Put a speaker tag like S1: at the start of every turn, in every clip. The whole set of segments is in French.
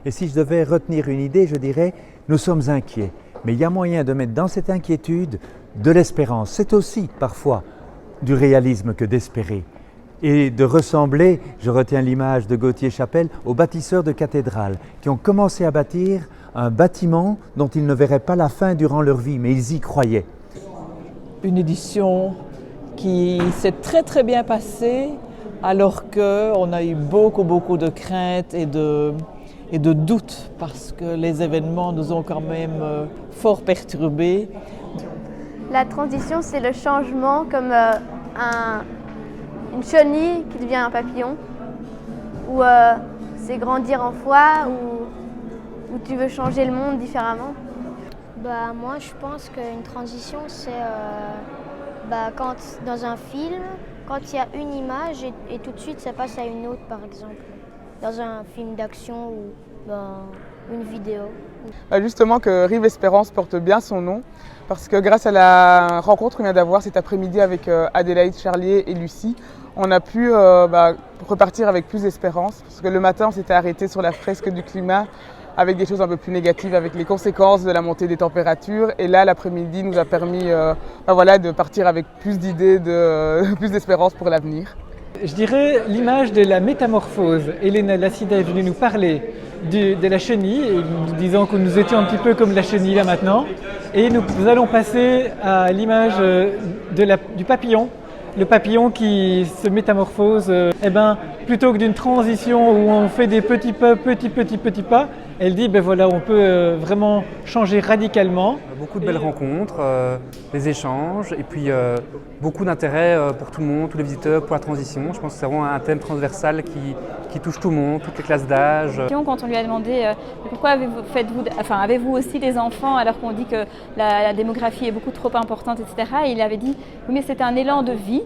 S1: Et si je devais retenir une idée, je dirais, nous sommes inquiets. Mais il y a moyen de mettre dans cette inquiétude de l'espérance. C'est aussi parfois du réalisme que d'espérer. Et de ressembler, je retiens l'image de Gauthier Chapelle, aux bâtisseurs de cathédrales qui ont commencé à bâtir un bâtiment dont ils ne verraient pas la fin durant leur vie, mais ils y croyaient.
S2: Une édition qui s'est très bien passée, alors qu'on a eu beaucoup de craintes et de doutes, parce que les événements nous ont quand même fort perturbés.
S3: La transition, c'est le changement comme une chenille qui devient un papillon, ou c'est grandir en foi, ou tu veux changer le monde différemment.
S4: Moi, je pense qu'une transition, c'est quand dans un film, quand il y a une image et tout de suite ça passe à une autre, par exemple, dans un film d'action ou une vidéo.
S5: Justement que Rive Espérance porte bien son nom, parce que grâce à la rencontre qu'on vient d'avoir cet après-midi avec Adélaïde Charlier et Lucie, on a pu repartir avec plus d'espérance, parce que le matin on s'était arrêté sur la fresque du climat avec des choses un peu plus négatives, avec les conséquences de la montée des températures, et là l'après-midi nous a permis de partir avec plus d'idées, plus d'espérance pour l'avenir.
S6: Je dirais l'image de la métamorphose. Elena Lassida est venue nous parler de la chenille, nous disant que nous étions un petit peu comme la chenille là maintenant. Et nous allons passer à l'image du papillon. Le papillon qui se métamorphose, plutôt que d'une transition où on fait des petits pas, elle dit on peut vraiment changer radicalement.
S7: Beaucoup de belles rencontres, des échanges et puis beaucoup d'intérêt pour tout le monde, tous les visiteurs, pour la transition. Je pense que c'est vraiment un thème transversal qui touche tout le monde, toutes les classes d'âge.
S8: Quand on lui a demandé pourquoi avez-vous aussi des enfants alors qu'on dit que la démographie est beaucoup trop importante, etc. Et il avait dit oui, mais c'était un élan de vie.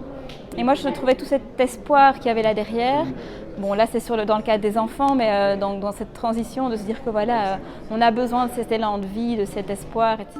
S8: Et moi, je trouvais tout cet espoir qu'il y avait là derrière. Bon, là, c'est dans le cadre des enfants, mais dans cette transition, de se dire que on a besoin de cet élan de vie, de cet espoir, etc.